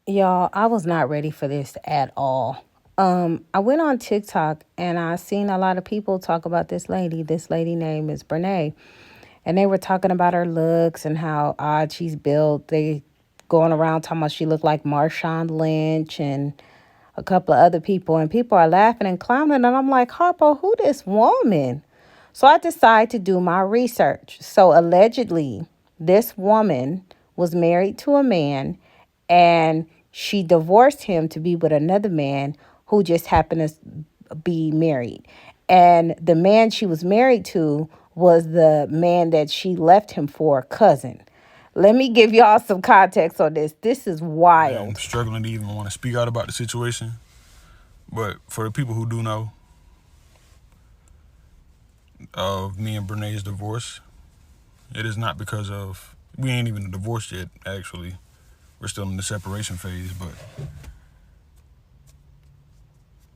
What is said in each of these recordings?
Y'all, I was not ready for this at all. I went on TikTok and I seen a lot of people talk about this lady. This lady name is Brene. And they were talking about her looks and how odd she's built. They going around talking about she looked like Marshawn Lynch and a couple of other people. And people are laughing and clowning. And I'm like, Harpo, who this woman? So I decided to do my research. So allegedly, this woman was married to a man and she divorced him to be with another man who just happened to be married. And the man she was married to was the man that she left him for, cousin. Let me give y'all some context on this. This is wild. I'm struggling to even want to speak out about the situation. But for the people who do know of me and Brene's divorce, it is not because of, we ain't even divorced yet, actually. We're still in the separation phase, but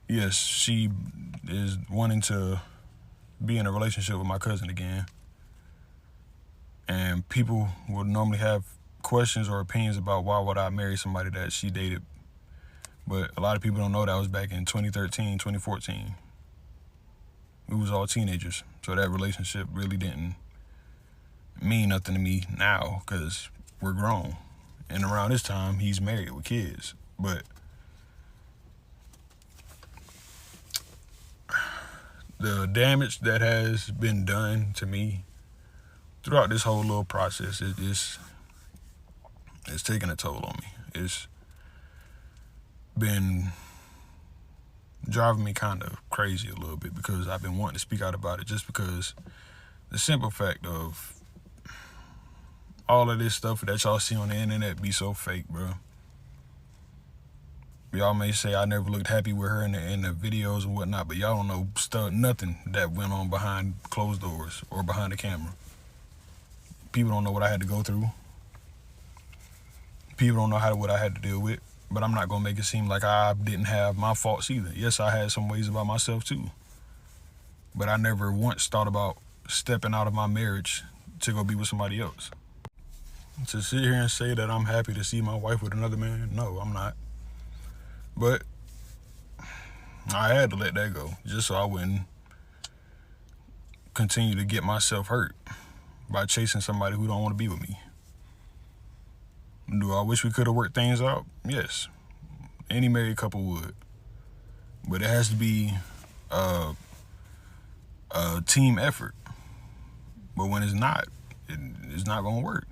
yes, she is wanting to be in a relationship with my cousin again. And people would normally have questions or opinions about why would I marry somebody that she dated. But a lot of people don't know that was back in 2013, 2014. We was all teenagers, so that relationship really didn't mean nothing to me now because we're grown. And around this time, he's married with kids. But the damage that has been done to me throughout this whole little process, it's taken a toll on me. It's been driving me kind of crazy a little bit because I've been wanting to speak out about it just because the simple fact of all of this stuff that y'all see on the internet be so fake, bro. Y'all may say I never looked happy with her in the videos and whatnot, but y'all don't know nothing that went on behind closed doors or behind the camera. People don't know what I had to go through. People don't know what I had to deal with. But I'm not gonna make it seem like I didn't have my faults either. Yes, I had some ways about myself too. But I never once thought about stepping out of my marriage to go be with somebody else. To sit here and say that I'm happy to see my wife with another man, no, I'm not. But I had to let that go just so I wouldn't continue to get myself hurt by chasing somebody who don't want to be with me. Do I wish we could have worked things out? Yes. Any married couple would. But it has to be a team effort. But when it's not, it's not gonna work.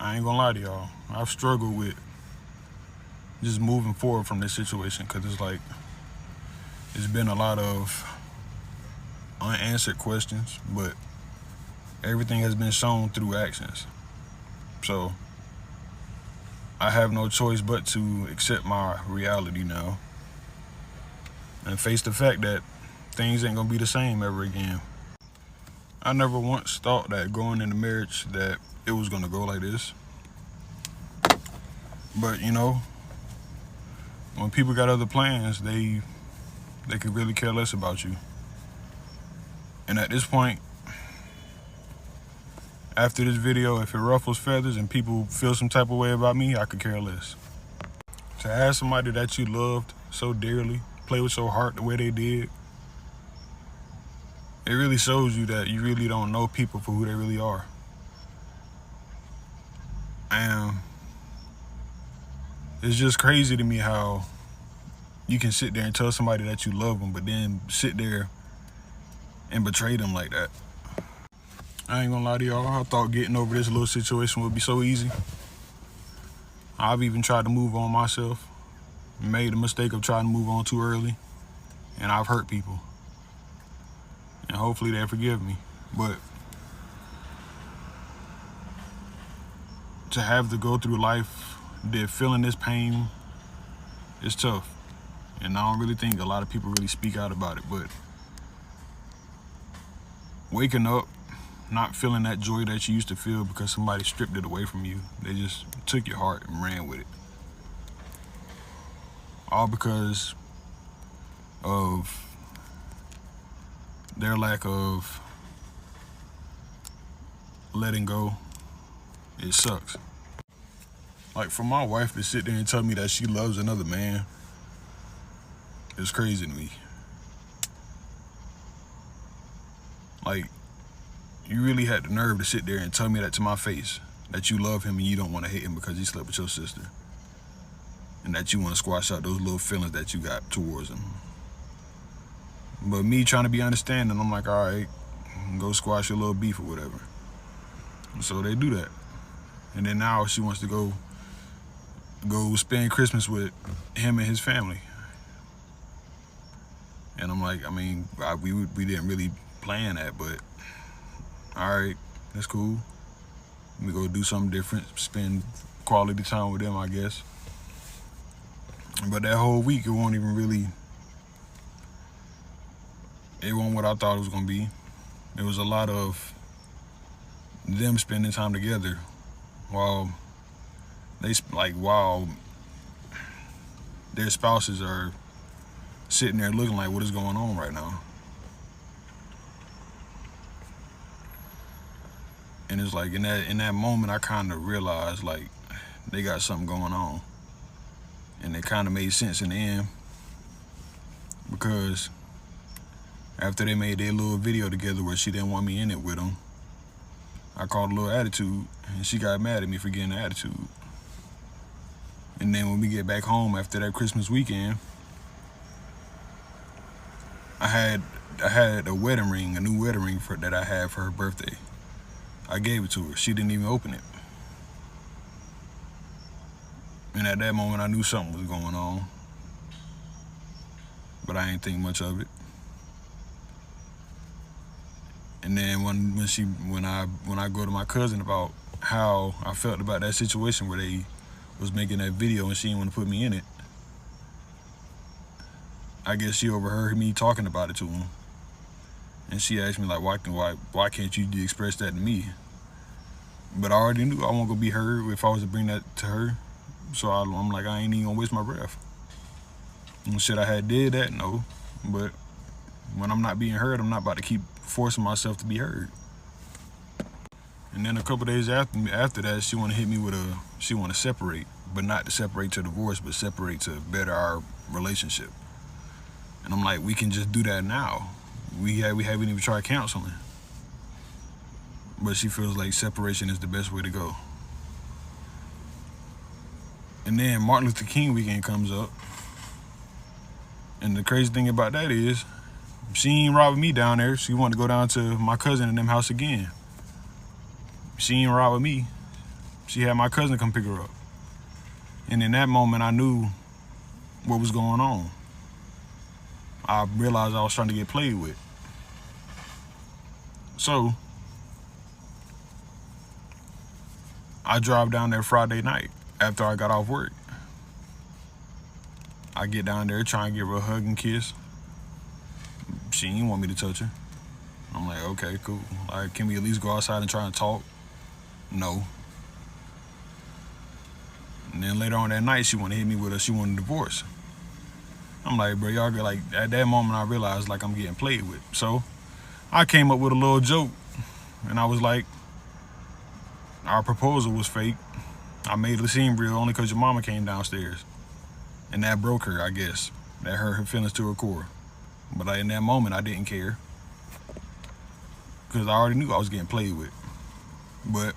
I ain't gonna lie to y'all. I've struggled with just moving forward from this situation because it's like it's been a lot of unanswered questions, but everything has been shown through actions. So I have no choice but to accept my reality now and face the fact that things ain't gonna be the same ever again. I never once thought that going into marriage that it was gonna go like this. But you know, when people got other plans, they could really care less about you. And at this point, after this video, if it ruffles feathers and people feel some type of way about me, I could care less. To have somebody that you loved so dearly play with your heart the way they did, it really shows you that you really don't know people for who they really are. And it's just crazy to me how you can sit there and tell somebody that you love them, but then sit there and betray them like that. I ain't gonna lie to y'all, I thought getting over this little situation would be so easy. I've even tried to move on myself, made the mistake of trying to move on too early, and I've hurt people. And hopefully they forgive me. But to have to go through life, feeling this pain, is tough. And I don't really think a lot of people really speak out about it, but waking up, not feeling that joy that you used to feel because somebody stripped it away from you. They just took your heart and ran with it. All because of their lack of letting go. it sucks. Like, for my wife to sit there and tell me that she loves another man is crazy to me. Like, you really had the nerve to sit there and tell me that to my face, that you love him and you don't want to hate him because he slept with your sister, and that you want to squash out those little feelings that you got towards him. But me trying to be understanding, I'm like, all right, go squash your little beef or whatever. So they do that. And then now she wants to go spend Christmas with him and his family. And I'm like, I mean, we didn't really plan that, but all right, that's cool. We go do something different, spend quality time with them, I guess. But that whole week, it wasn't what I thought it was gonna be. It was a lot of them spending time together while their spouses are sitting there looking like, what is going on right now? And it's like in that moment, I kind of realized like they got something going on, and it kind of made sense in the end, because after they made their little video together where she didn't want me in it with them, I called a little attitude, and she got mad at me for getting an attitude. And then when we get back home after that Christmas weekend, I had a wedding ring, a new wedding ring that I had for her birthday. I gave it to her. She didn't even open it. And at that moment, I knew something was going on, but I ain't think much of it. And then when I go to my cousin about how I felt about that situation where they was making that video and she didn't want to put me in it, I guess she overheard me talking about it to him, and she asked me like, why can't you express that to me? But I already knew I wasn't gonna be heard if I was to bring that to her, so I'm like, I ain't even gonna waste my breath. And should I had did that? No, but when I'm not being heard, I'm not about to keep forcing myself to be heard. And then a couple days after that, she want to hit me with she want to separate, but not to separate to divorce, but separate to better our relationship. And I'm like, we can just do that now. We haven't even tried counseling. But she feels like separation is the best way to go. And then Martin Luther King weekend comes up, and the crazy thing about that is, she ain't robbing me down there. She wanted to go down to my cousin and them house again. She ain't robbing me. She had my cousin come pick her up. And in that moment, I knew what was going on. I realized I was trying to get played with. So I drive down there Friday night after I got off work. I get down there trying to give her a hug and kiss. She didn't want me to touch her. I'm like, okay, cool. Like, can we at least go outside and try and talk? No. And then later on that night, she wanted to hit me with she wanted a divorce. I'm like, bro, y'all get like, at that moment I realized like I'm getting played with. So I came up with a little joke, and I was like, our proposal was fake. I made it seem real only because your mama came downstairs. And that broke her, I guess. That hurt her feelings to her core. But in that moment, I didn't care, because I already knew I was getting played with. But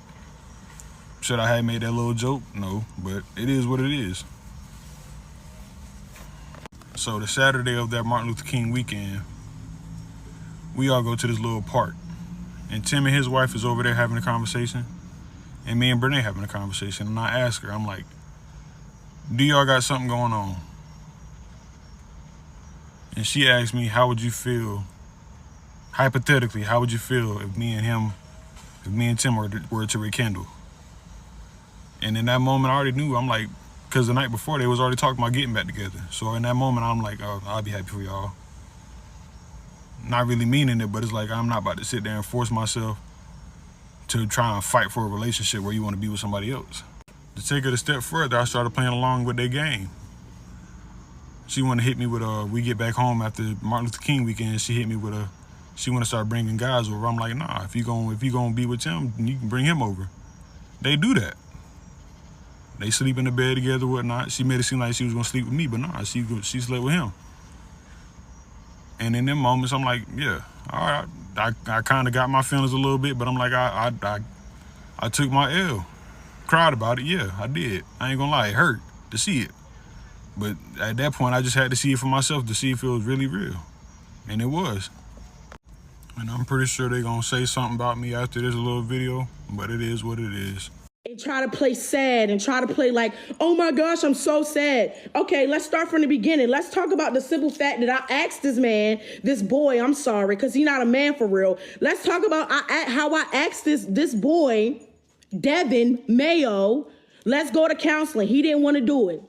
should I have made that little joke? No, but it is what it is. So the Saturday of that Martin Luther King weekend, we all go to this little park. And Tim and his wife is over there having a conversation, and me and Brene having a conversation. And I ask her, I'm like, do y'all got something going on? And she asked me, how would you feel, hypothetically, how would you feel if me and Tim were to rekindle? And in that moment, I already knew. I'm like, because the night before, they was already talking about getting back together. So in that moment, I'm like, oh, I'll be happy for y'all. Not really meaning it, but it's like, I'm not about to sit there and force myself to try and fight for a relationship where you want to be with somebody else. To take it a step further, I started playing along with their game. She wanted to hit me with we get back home after Martin Luther King weekend, she hit me with she want to start bringing guys over. I'm like, nah, if you gonna be with Tim, you can bring him over. they do that. They sleep in the bed together, whatnot. She made it seem like she was gonna sleep with me, but nah, she slept with him. And in them moments, I'm like, yeah, all right. I kind of got my feelings a little bit, but I'm like, I took my L, cried about it. Yeah, I did. I ain't gonna lie, it hurt to see it. But at that point, I just had to see it for myself to see if it was really real, and it was. And I'm pretty sure they're gonna say something about me after this little video, but it is what it is. And try to play sad and try to play like, oh my gosh, I'm so sad. Okay, let's start from the beginning. Let's talk about the simple fact that I asked this man, this boy, I'm sorry, because he's not a man for real. Let's talk about how I asked this boy, Devin Mayo, let's go to counseling. He didn't want to do it.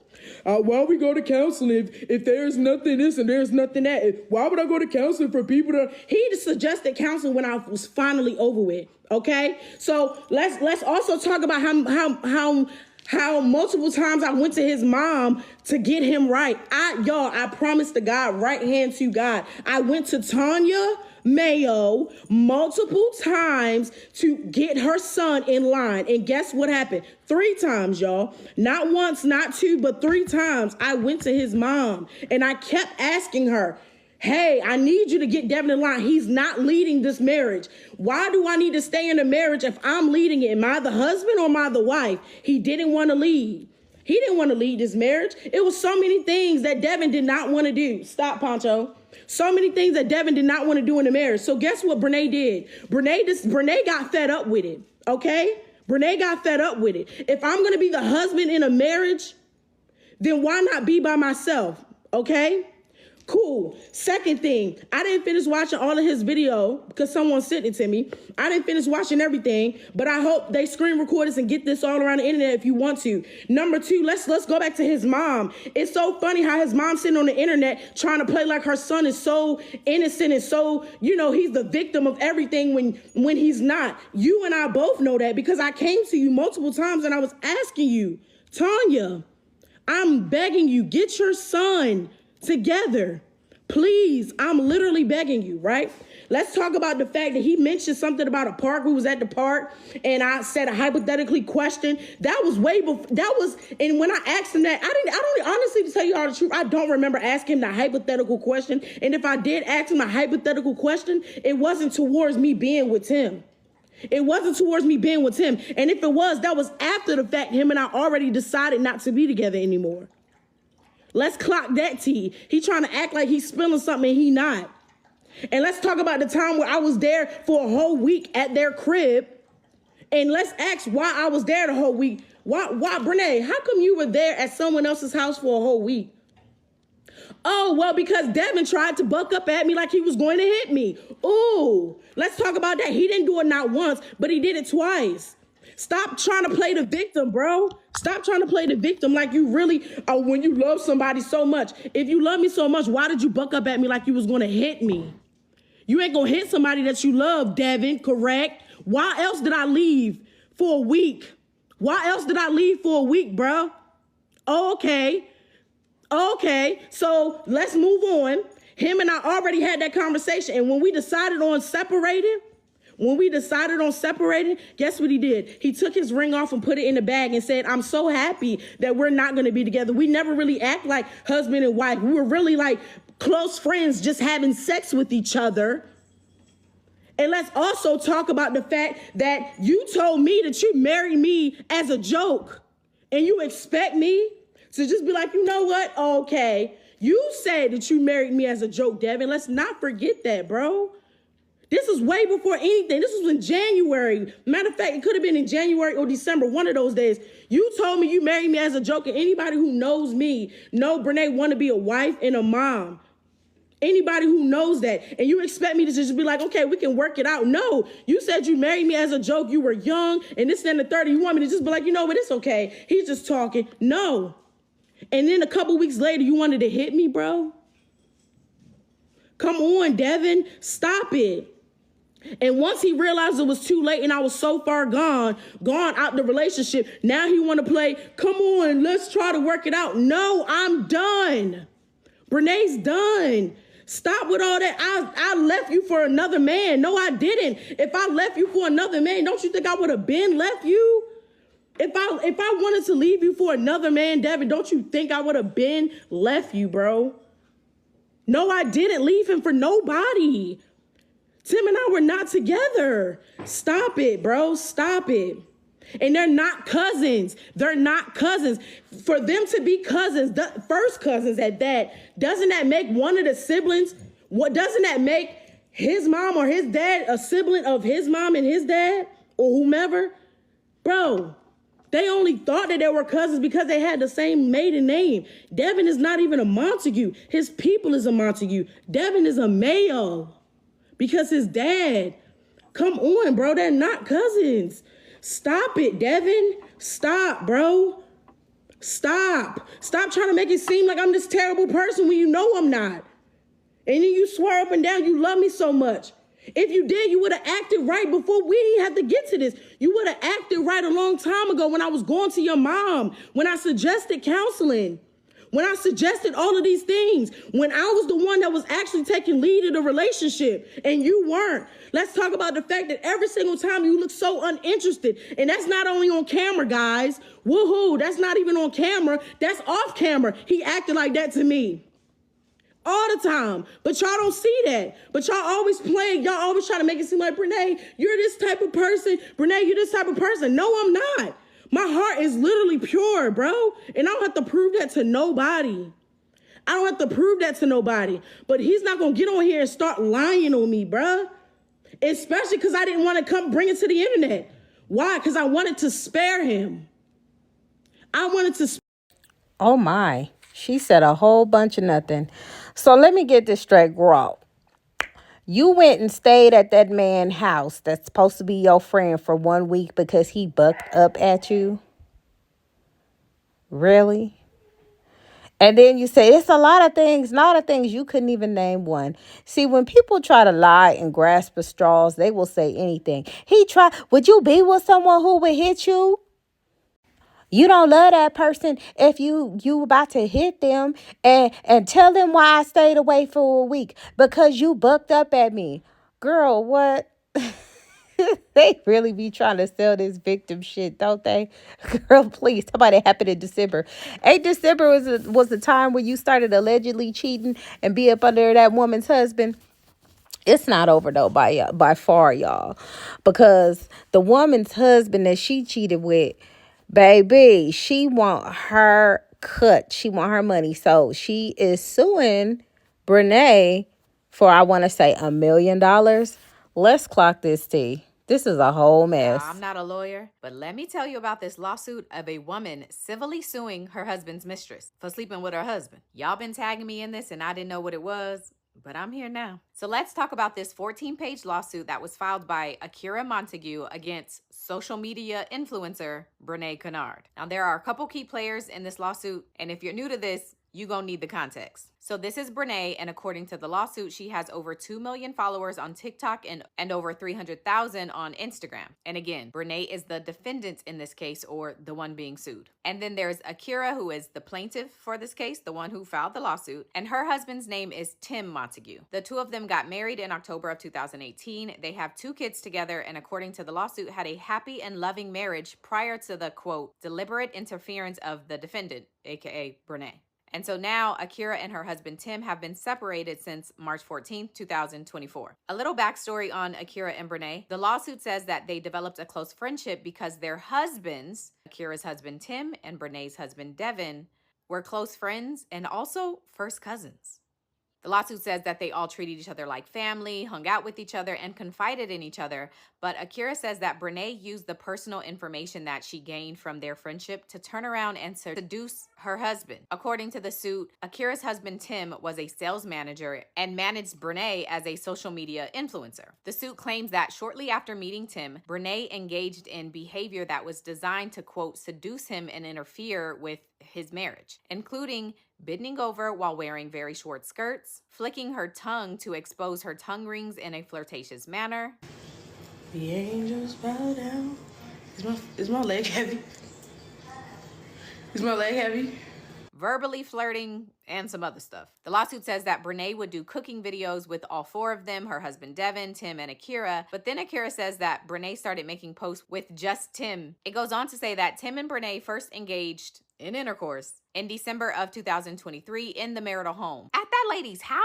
Why we go to counseling if there's nothing this and there's nothing that? Why would I go to counseling for people that... He suggested counseling when I was finally over with. Okay, so let's also talk about how multiple times I went to his mom to get him right. I promise to God, right hand to God, I went to Tanya Mayo multiple times to get her son in line. And guess what happened? 3 times, y'all. Not once, not 2, but 3 times I went to his mom and I kept asking her, hey, I need you to get Devin in line. He's not leading this marriage. Why do I need to stay in a marriage if I'm leading it? Am I the husband or am I the wife? He didn't want to lead. He didn't want to lead this marriage. It was so many things that Devin did not want to do. Stop, Poncho. So many things that Devin did not want to do in the marriage. So guess what Brene did? Brene got fed up with it, okay? Brene got fed up with it. If I'm going to be the husband in a marriage, then why not be by myself, okay? Cool. Second thing, I didn't finish watching all of his video because someone sent it to me. I didn't finish watching everything, but I hope they screen record this and get this all around the internet if you want to. Number 2, let's go back to his mom. It's so funny how his mom's sitting on the internet trying to play like her son is so innocent and so, he's the victim of everything when he's not. You and I both know that because I came to you multiple times and I was asking you, Tanya, I'm begging you, get your son together. Please, I'm literally begging you, right? Let's talk about the fact that he mentioned something about a park. We was at the park and I said a hypothetically question. That was way before, and when I asked him that, I don't honestly, to tell you all the truth, I don't remember asking him the hypothetical question. And if I did ask him a hypothetical question, it wasn't towards me being with him. It wasn't towards me being with him. And if it was, that was after the fact him and I already decided not to be together anymore. Let's clock that T. He trying to act like he's spilling something and he not. And let's talk about the time where I was there for a whole week at their crib. And let's ask why I was there the whole week. Why, Brene, how come you were there at someone else's house for a whole week? Oh, well, because Devin tried to buck up at me like he was going to hit me. Ooh, let's talk about that. He didn't do it not once, but he did it twice. Stop trying to play the victim, bro. Stop trying to play the victim like you really, when you love somebody so much. If you love me so much, why did you buck up at me like you was going to hit me? You ain't going to hit somebody that you love, Devin, correct? Why else did I leave for a week? Why else did I leave for a week, bro? Oh, okay, so let's move on. Him and I already had that conversation. And when we decided on separating, guess what he did? He took his ring off and put it in the bag and said, I'm so happy that we're not going to be together. We never really act like husband and wife. We were really like close friends just having sex with each other. And let's also talk about the fact that you told me that you married me as a joke. And you expect me to just be like, you know what? Okay. You said that you married me as a joke, Devin. Let's not forget that, bro. This is way before anything. This was in January. Matter of fact, it could have been in January or December, one of those days. You told me you married me as a joke, and anybody who knows me know Brene want to be a wife and a mom. Anybody who knows that. And you expect me to just be like, okay, we can work it out. No, you said you married me as a joke. You were young, and this and the 30. You want me to just be like, you know what, it's okay. He's just talking. No. And then a couple weeks later, you wanted to hit me, bro? Come on, Devin. Stop it. And once he realized it was too late and I was so far gone out the relationship, now he want to play, come on, let's try to work it out. No, I'm done. Brene's done. Stop with all that. I left you for another man. No, I didn't. If I left you for another man, don't you think I would have been left you? If I wanted to leave you for another man, Devin, don't you think I would have been left you, bro? No, I didn't leave him for nobody. Tim and I were not together. Stop it, bro. Stop it. And they're not cousins. They're not cousins. For them to be cousins, the first cousins at that, doesn't that make one of the siblings, what doesn't that make his mom or his dad a sibling of his mom and his dad or whomever? Bro, they only thought that they were cousins because they had the same maiden name. Devin is not even a Montague. His people is a Montague. Devin is a Mayo because his dad. Come on, bro. They're not cousins. Stop it, Devin. Stop, bro. Stop. Stop trying to make it seem like I'm this terrible person when you know I'm not. And then you swear up and down you love me so much. If you did, you would have acted right before we didn't have to get to this. You would have acted right a long time ago when I was going to your mom, when I suggested counseling, when I suggested all of these things, when I was the one that was actually taking lead in the relationship and you weren't. Let's talk about the fact that every single time you look so uninterested. And that's not only on camera, guys. Woohoo, that's not even on camera. That's off camera. He acted like that to me. All the time. But y'all don't see that. But y'all always play. Y'all always try to make it seem like, Brene, you're this type of person. Brene, you're this type of person. No, I'm not. My heart is literally pure, bro. And I don't have to prove that to nobody. I don't have to prove that to nobody. But he's not going to get on here and start lying on me, bro. Especially because I didn't want to come bring it to the internet. Why? Because I wanted to spare him. I wanted to. Oh my. She said a whole bunch of nothing. So let me get this straight, girl. You went and stayed at that man's house that's supposed to be your friend for 1 week because he bucked up at you? Really? And then you say, it's a lot of things you couldn't even name one. See, when people try to lie and grasp at straws, they will say anything. Would you be with someone who would hit you? You don't love that person if you about to hit them and tell them why I stayed away for a week because you bucked up at me. Girl, what? They really be trying to sell this victim shit, don't they? Girl, please. Somebody happened in December. December was the time when you started allegedly cheating and be up under that woman's husband. It's not over though by far, y'all, because the woman's husband that she cheated with, baby, she want her cut. She want her money. So she is suing Brene for, I want to say, $1 million. Let's clock this tea. This is a whole mess. I'm not a lawyer, but let me tell you about this lawsuit of a woman civilly suing her husband's mistress for sleeping with her husband. Y'all been tagging me in this and I didn't know what it was, but I'm here now. So let's talk about this 14-page lawsuit that was filed by Akira Montague against social media influencer Brene Kennard. Now, there are a couple key players in this lawsuit, and if you're new to this, you're going to need the context. So this is Brene, and according to the lawsuit, she has over 2 million followers on TikTok and over 300,000 on Instagram. And again, Brene is the defendant in this case, or the one being sued. And then there's Akira, who is the plaintiff for this case, the one who filed the lawsuit, and her husband's name is Tim Montague. The two of them got married in October of 2018. They have 2 kids together, and according to the lawsuit, had a happy and loving marriage prior to the, quote, deliberate interference of the defendant, aka Brene. And so now Akira and her husband Tim have been separated since March 14, 2024. A little backstory on Akira and Brene. The lawsuit says that they developed a close friendship because their husbands, Akira's husband Tim and Brene's husband Devin, were close friends and also first cousins. The lawsuit says that they all treated each other like family, hung out with each other, and confided in each other. But Akira says that Brene used the personal information that she gained from their friendship to turn around and seduce her husband. According to the suit, Akira's husband Tim was a sales manager and managed Brene as a social media influencer. The suit claims that shortly after meeting Tim, Brene engaged in behavior that was designed to, quote, seduce him and interfere with his marriage, including bending over while wearing very short skirts, flicking her tongue to expose her tongue rings in a flirtatious manner. The angels bow down. Is my leg heavy? Is my leg heavy? verbally flirting, and some other stuff. The lawsuit says that Brene would do cooking videos with all four of them, her husband Devin, Tim, and Akira. But then Akira says that Brene started making posts with just Tim. It goes on to say that Tim and Brene first engaged in intercourse in December of 2023 in the marital home at that lady's house.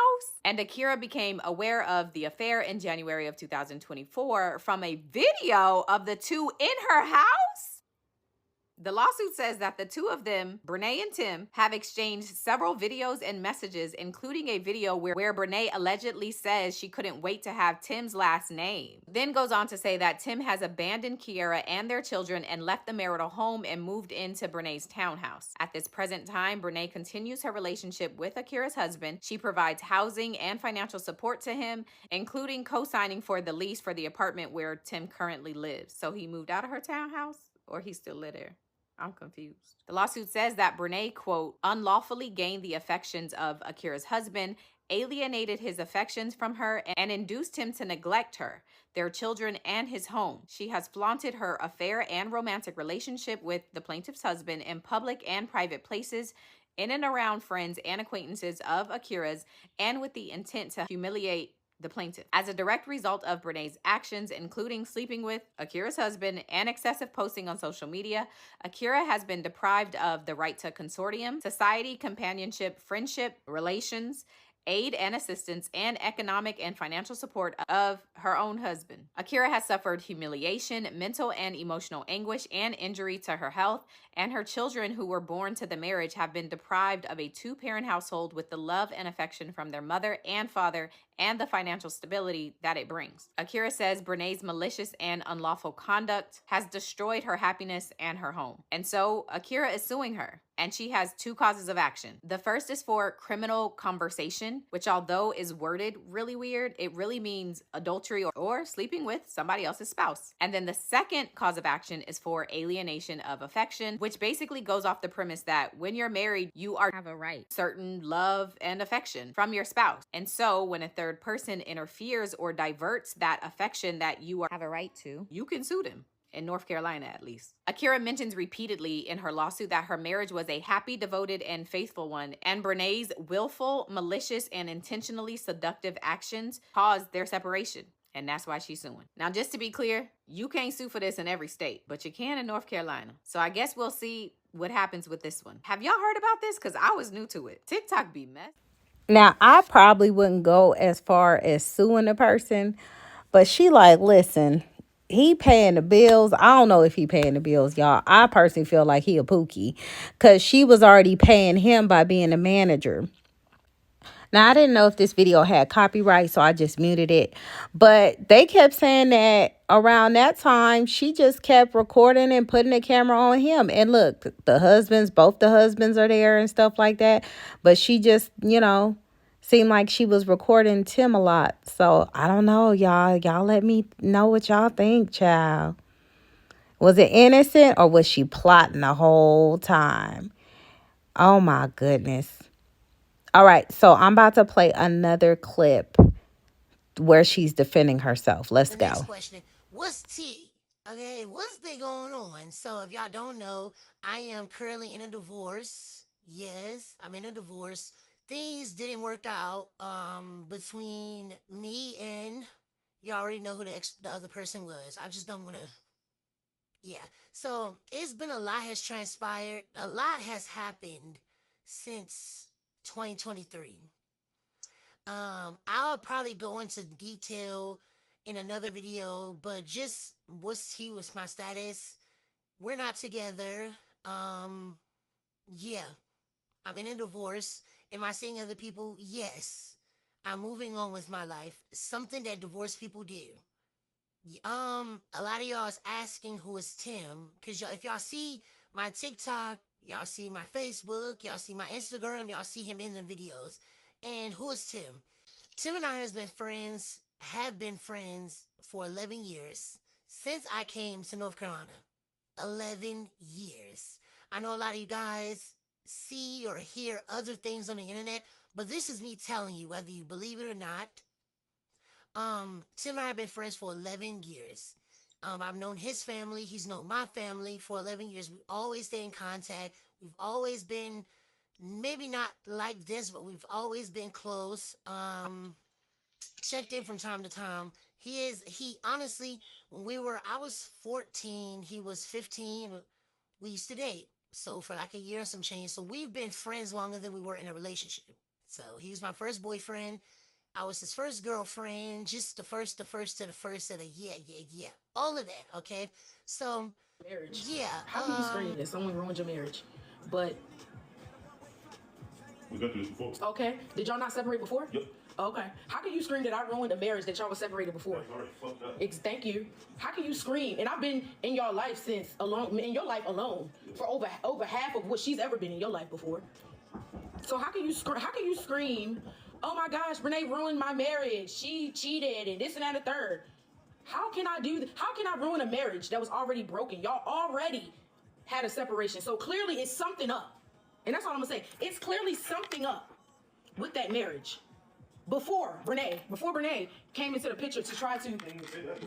And Akira became aware of the affair in January of 2024 from a video of the two in her house. The lawsuit says that the two of them, Brene and Tim, have exchanged several videos and messages, including a video where Brene allegedly says she couldn't wait to have Tim's last name. Then goes on to say that Tim has abandoned Kiera and their children and left the marital home and moved into Brene's townhouse. At this present time, Brene continues her relationship with Akira's husband. She provides housing and financial support to him, including co-signing for the lease for the apartment where Tim currently lives. So he moved out of her townhouse, or he still live there? I'm confused. The lawsuit says that Brene, quote, unlawfully gained the affections of Akira's husband, alienated his affections from her, and induced him to neglect her, their children, and his home. She has flaunted her affair and romantic relationship with the plaintiff's husband in public and private places, in and around friends and acquaintances of Akira's, and with the intent to humiliate the plaintiff. As a direct result of Brene's actions, including sleeping with Akira's husband and excessive posting on social media, Akira has been deprived of the right to consortium, society, companionship, friendship, relations, aid and assistance, and economic and financial support of her own husband. Akira has suffered humiliation, mental and emotional anguish, and injury to her health, and her children who were born to the marriage have been deprived of a two-parent household with the love and affection from their mother and father and the financial stability that it brings. Akira says Brene's malicious and unlawful conduct has destroyed her happiness and her home. And so Akira is suing her, and she has two causes of action. The first is for criminal conversation, which although is worded really weird, it really means adultery or sleeping with somebody else's spouse. And then the second cause of action is for alienation of affection, which basically goes off the premise that when you're married, you have a right to certain love and affection from your spouse. And so when a third person interferes or diverts that affection that you have a right to, you can sue them. In North Carolina, at least. Akira mentions repeatedly in her lawsuit that her marriage was a happy, devoted, and faithful one, and Brene's willful, malicious, and intentionally seductive actions caused their separation. And that's why she's suing. Now, just to be clear, you can't sue for this in every state, but you can in North Carolina. So I guess we'll see what happens with this one. Have y'all heard about this? Because I was new to it. TikTok be messed. Now, I probably wouldn't go as far as suing a person, but she like, listen, he paying the bills. I don't know if he paying the bills, y'all. I personally feel like he a pookie because she was already paying him by being a manager. Now, I didn't know if this video had copyright, so I just muted it. But they kept saying that around that time, she just kept recording and putting the camera on him. And look, both the husbands are there and stuff like that. But she just, seemed like she was recording Tim a lot. So I don't know, y'all. Y'all let me know what y'all think, child. Was it innocent or was she plotting the whole time? Oh, my goodness. All right, so I'm about to play another clip where she's defending herself. Let's go. Next question. What's tea? Okay, what's been going on? So if y'all don't know, I am currently in a divorce. Yes, I'm in a divorce. Things didn't work out between me and you already know who the other person was. I just don't want to. Yeah. So it's been a lot has transpired. A lot has happened since 2023. I'll probably go into detail in another video, but just he was my status. We're not together. Yeah, I'm in a divorce. Am I seeing other people? Yes. I'm moving on with my life. Something that divorced people do. A lot of y'all is asking who is Tim, because if y'all see my TikTok, y'all see my Facebook, y'all see my Instagram, y'all see him in the videos. And who is Tim? Tim and I have been friends for 11 years since I came to North Carolina. 11 years. I know a lot of you guys see or hear other things on the internet, but this is me telling you, whether you believe it or not. Tim and I have been friends for 11 years. I've known his family. He's known my family for 11 years. We always stay in contact. We've always been maybe not like this, but we've always been close. Checked in from time to time. He honestly, I was 14, he was 15, we used to date. So for like a year and some change. So we've been friends longer than we were in a relationship. So he was my first boyfriend. I was his first girlfriend, just the first of the yeah. All of that, okay? So Marriage. yeah. How can you scream that someone ruined your marriage? But We got through this before. okay, did y'all not separate before? Yep. Okay. How can you scream that I ruined a marriage that y'all was separated before? It's already fucked up. Thank you. How can you scream? And I've been in your life in your life alone for over half of what she's ever been in your life before. So how can you scream? Oh my gosh, Renee ruined my marriage. She cheated and this and that and the third. How can I do that? How can I ruin a marriage that was already broken? Y'all already had a separation. So clearly it's something up. And that's all I'm gonna say. It's clearly something up with that marriage. Before Renee came into the picture to try to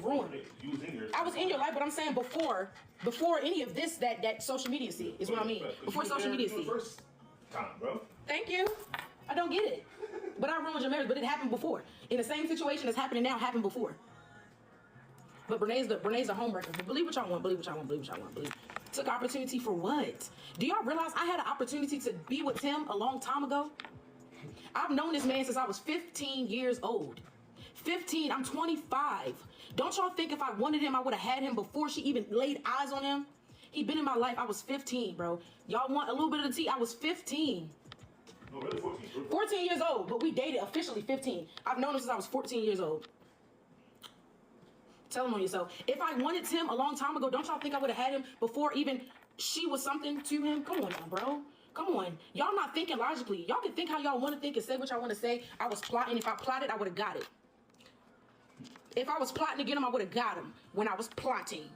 ruin it. You was in here. I was in your life, but I'm saying before any of this that social media see is what I mean. Before social media see. First time, bro. Thank you. I don't get it. But I ruined your marriage, but it happened before. In the same situation that's happening now happened before. But Brene's the homebreaker. But believe what y'all want, believe. Took opportunity for what? Do y'all realize I had an opportunity to be with Tim a long time ago? I've known this man since I was 15 years old. 15, I'm 25. Don't y'all think if I wanted him, I would have had him before she even laid eyes on him? He'd been in my life, I was 15, bro. Y'all want a little bit of the tea? I was 15. No, really 14. 14 years old, but we dated officially 15. I've known him since I was 14 years old. Tell him on yourself. If I wanted Tim a long time ago, don't y'all think I would have had him before even she was something to him? Come on now, bro. Come on. Y'all not thinking logically. Y'all can think how y'all want to think and say what y'all want to say. I was plotting. If I plotted, I would have got it. If I was plotting to get him, I would have got him when I was plotting.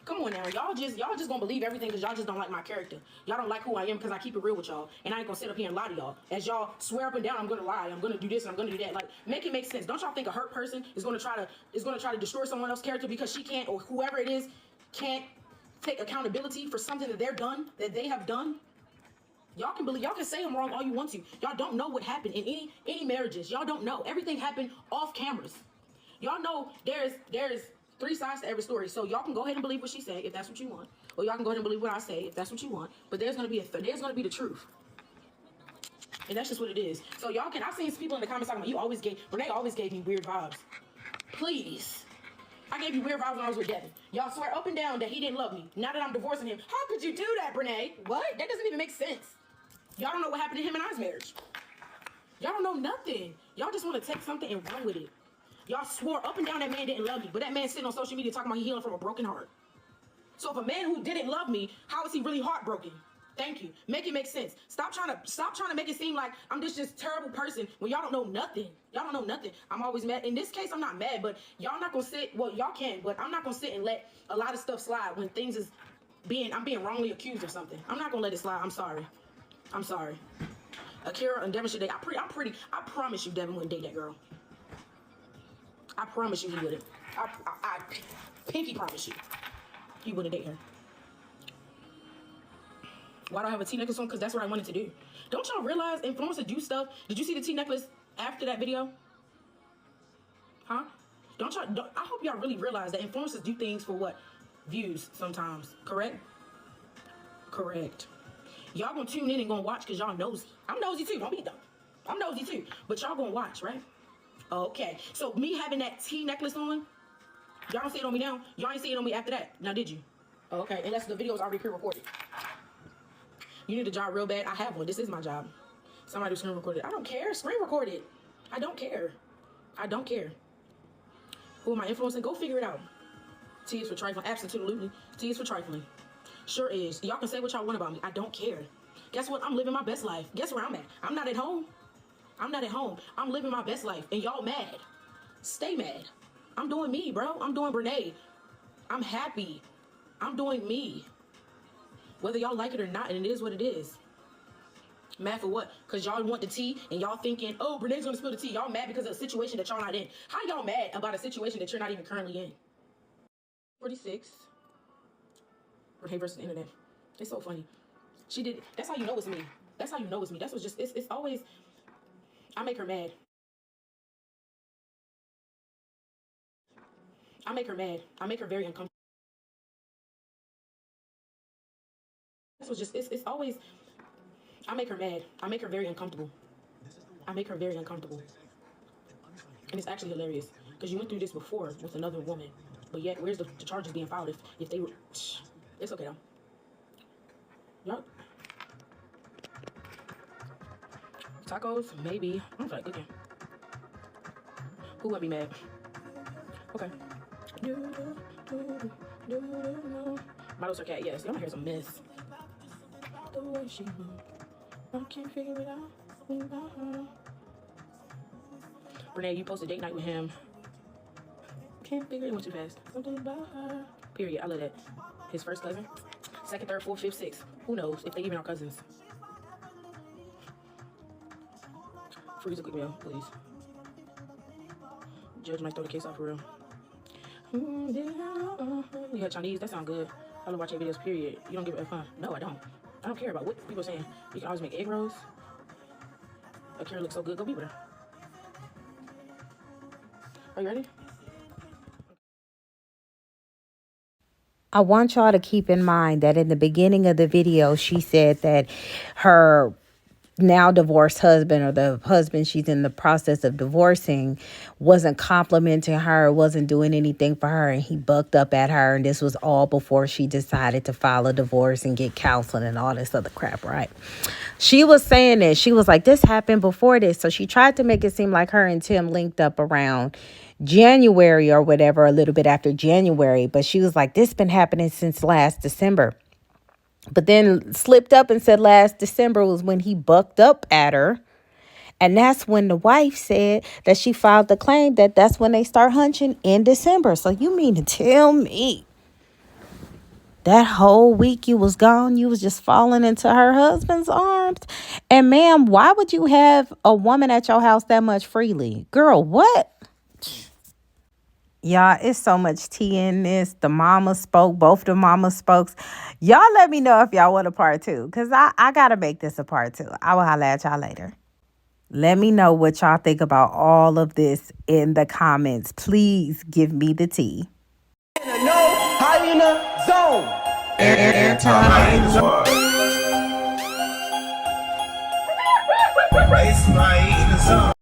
Come on now. Y'all just gonna believe everything because y'all just don't like my character. Y'all don't like who I am because I keep it real with y'all. And I ain't gonna sit up here and lie to y'all. As y'all swear up and down, I'm gonna lie. I'm gonna do this and I'm gonna do that. Like, make it make sense. Don't y'all think a hurt person is gonna try to destroy someone else's character because she can't, or whoever it is can't take accountability for something that they have done? Y'all can say I'm wrong all you want to. Y'all don't know what happened in any marriages. Y'all don't know. Everything happened off cameras. Y'all know there's three sides to every story. So y'all can go ahead and believe what she said if that's what you want, or y'all can go ahead and believe what I say if that's what you want. But there's gonna be the truth, and that's just what it is. So y'all can. I've seen people in the comments talking about Renee always gave me weird vibes. Please. I gave you weird vibes when I was with Devin. Y'all swear up and down that he didn't love me. Now that I'm divorcing him, how could you do that, Brene? What? That doesn't even make sense. Y'all don't know what happened to him and I's marriage. Y'all don't know nothing. Y'all just want to take something and run with it. Y'all swore up and down that man didn't love me, but that man sitting on social media talking about he healing from a broken heart. So if a man who didn't love me, how is he really heartbroken? Thank you. Make it make sense. Stop trying to make it seem like I'm just terrible person when y'all don't know nothing. Y'all don't know nothing. I'm always mad. In this case, I'm not mad, but y'all not gonna sit. Well, y'all can, but I'm not gonna sit and let a lot of stuff slide when things is I'm being wrongly accused of something. I'm not gonna let it slide. I'm sorry. Akira and Devin should date. I promise you, Devin wouldn't date that girl. I promise you he wouldn't. I pinky promise you, he wouldn't date her. Why do I have a T-necklace on? Because that's what I wanted to do. Don't y'all realize influencers do stuff? Did you see the T-necklace after that video? Huh? I hope y'all really realize that influencers do things for what? Views sometimes. Correct? Correct. Y'all gonna tune in and gonna watch because y'all nosy. I'm nosy too. Don't be dumb. I'm nosy too. But y'all gonna watch, right? Okay. So me having that T-necklace on, y'all don't see it on me now. Y'all ain't see it on me after that. Now did you? Okay. Unless the video is already pre-recorded. You need a job real bad? I have one. This is my job. Somebody screen recorded. I don't care. Screen recorded. I don't care. I don't care. Who am I influencing? Go figure it out. T is for trifling. Absolutely. T is for trifling. Sure is. Y'all can say what y'all want about me. I don't care. Guess what? I'm living my best life. Guess where I'm at? I'm not at home. I'm not at home. I'm living my best life. And y'all mad. Stay mad. I'm doing me, bro. I'm doing Brene. I'm happy. I'm doing me. Whether y'all like it or not, and it is what it is. Mad for what? Because y'all want the tea and y'all thinking, oh, Brene's gonna spill the tea. Y'all mad because of a situation that y'all not in. How y'all mad about a situation that you're not even currently in? 46. Brene versus the internet. It's so funny. She did. That's how you know it's me. That's how you know it's me. That's what's just. It's always. I make her mad. I make her mad. I make her very uncomfortable. That's what's just. It's always. I make her mad. I make her very uncomfortable. I make her very uncomfortable. And it's actually hilarious because you went through this before with another woman, but yet where's the charges being filed if they were? It's okay though. Yup. Tacos, maybe. I don't feel like cooking. Who would be mad? Okay. Models are cat, yes. Y'all hear some myths. The way she moves, I can't figure it out about her. Renee, you posted date night with him. Can't figure it. Went too fast. Something about her. Period. I love that. His first cousin. Second, third, fourth, fifth, sixth. Who knows if they even are cousins. Freeze a quick meal, please. Judge might throw the case off for real. You had Chinese? That sounds good. I love watching videos, period. You don't give a fun. No, I don't. I don't care about what people are saying. You can always make egg rolls. Akira looks so good. Go be with her. Are you ready? I want y'all to keep in mind that in the beginning of the video, she said that her now divorced husband, or the husband she's in the process of divorcing, wasn't complimenting her, wasn't doing anything for her, and he bucked up at her. And this was all before she decided to file a divorce and get counseling and all this other crap, right? She was saying this. She was like, this happened before this. So she tried to make it seem like her and Tim linked up around January or whatever, a little bit after January. But she was like, this been happening since last December. But then slipped up and said last December was when he bucked up at her. And that's when the wife said that she filed the claim that that's when they start hunching in December. So you mean to tell me that whole week you was gone, you was just falling into her husband's arms? And ma'am, why would you have a woman at your house that much freely? Girl, what? Y'all, it's so much tea in this. The mama spoke. Both the mama spokes. Y'all let me know if y'all want a part two, because I got to make this a part two. I will holla at y'all later. Let me know what y'all think about all of this in the comments. Please give me the tea. No hyena zone. It's my zone.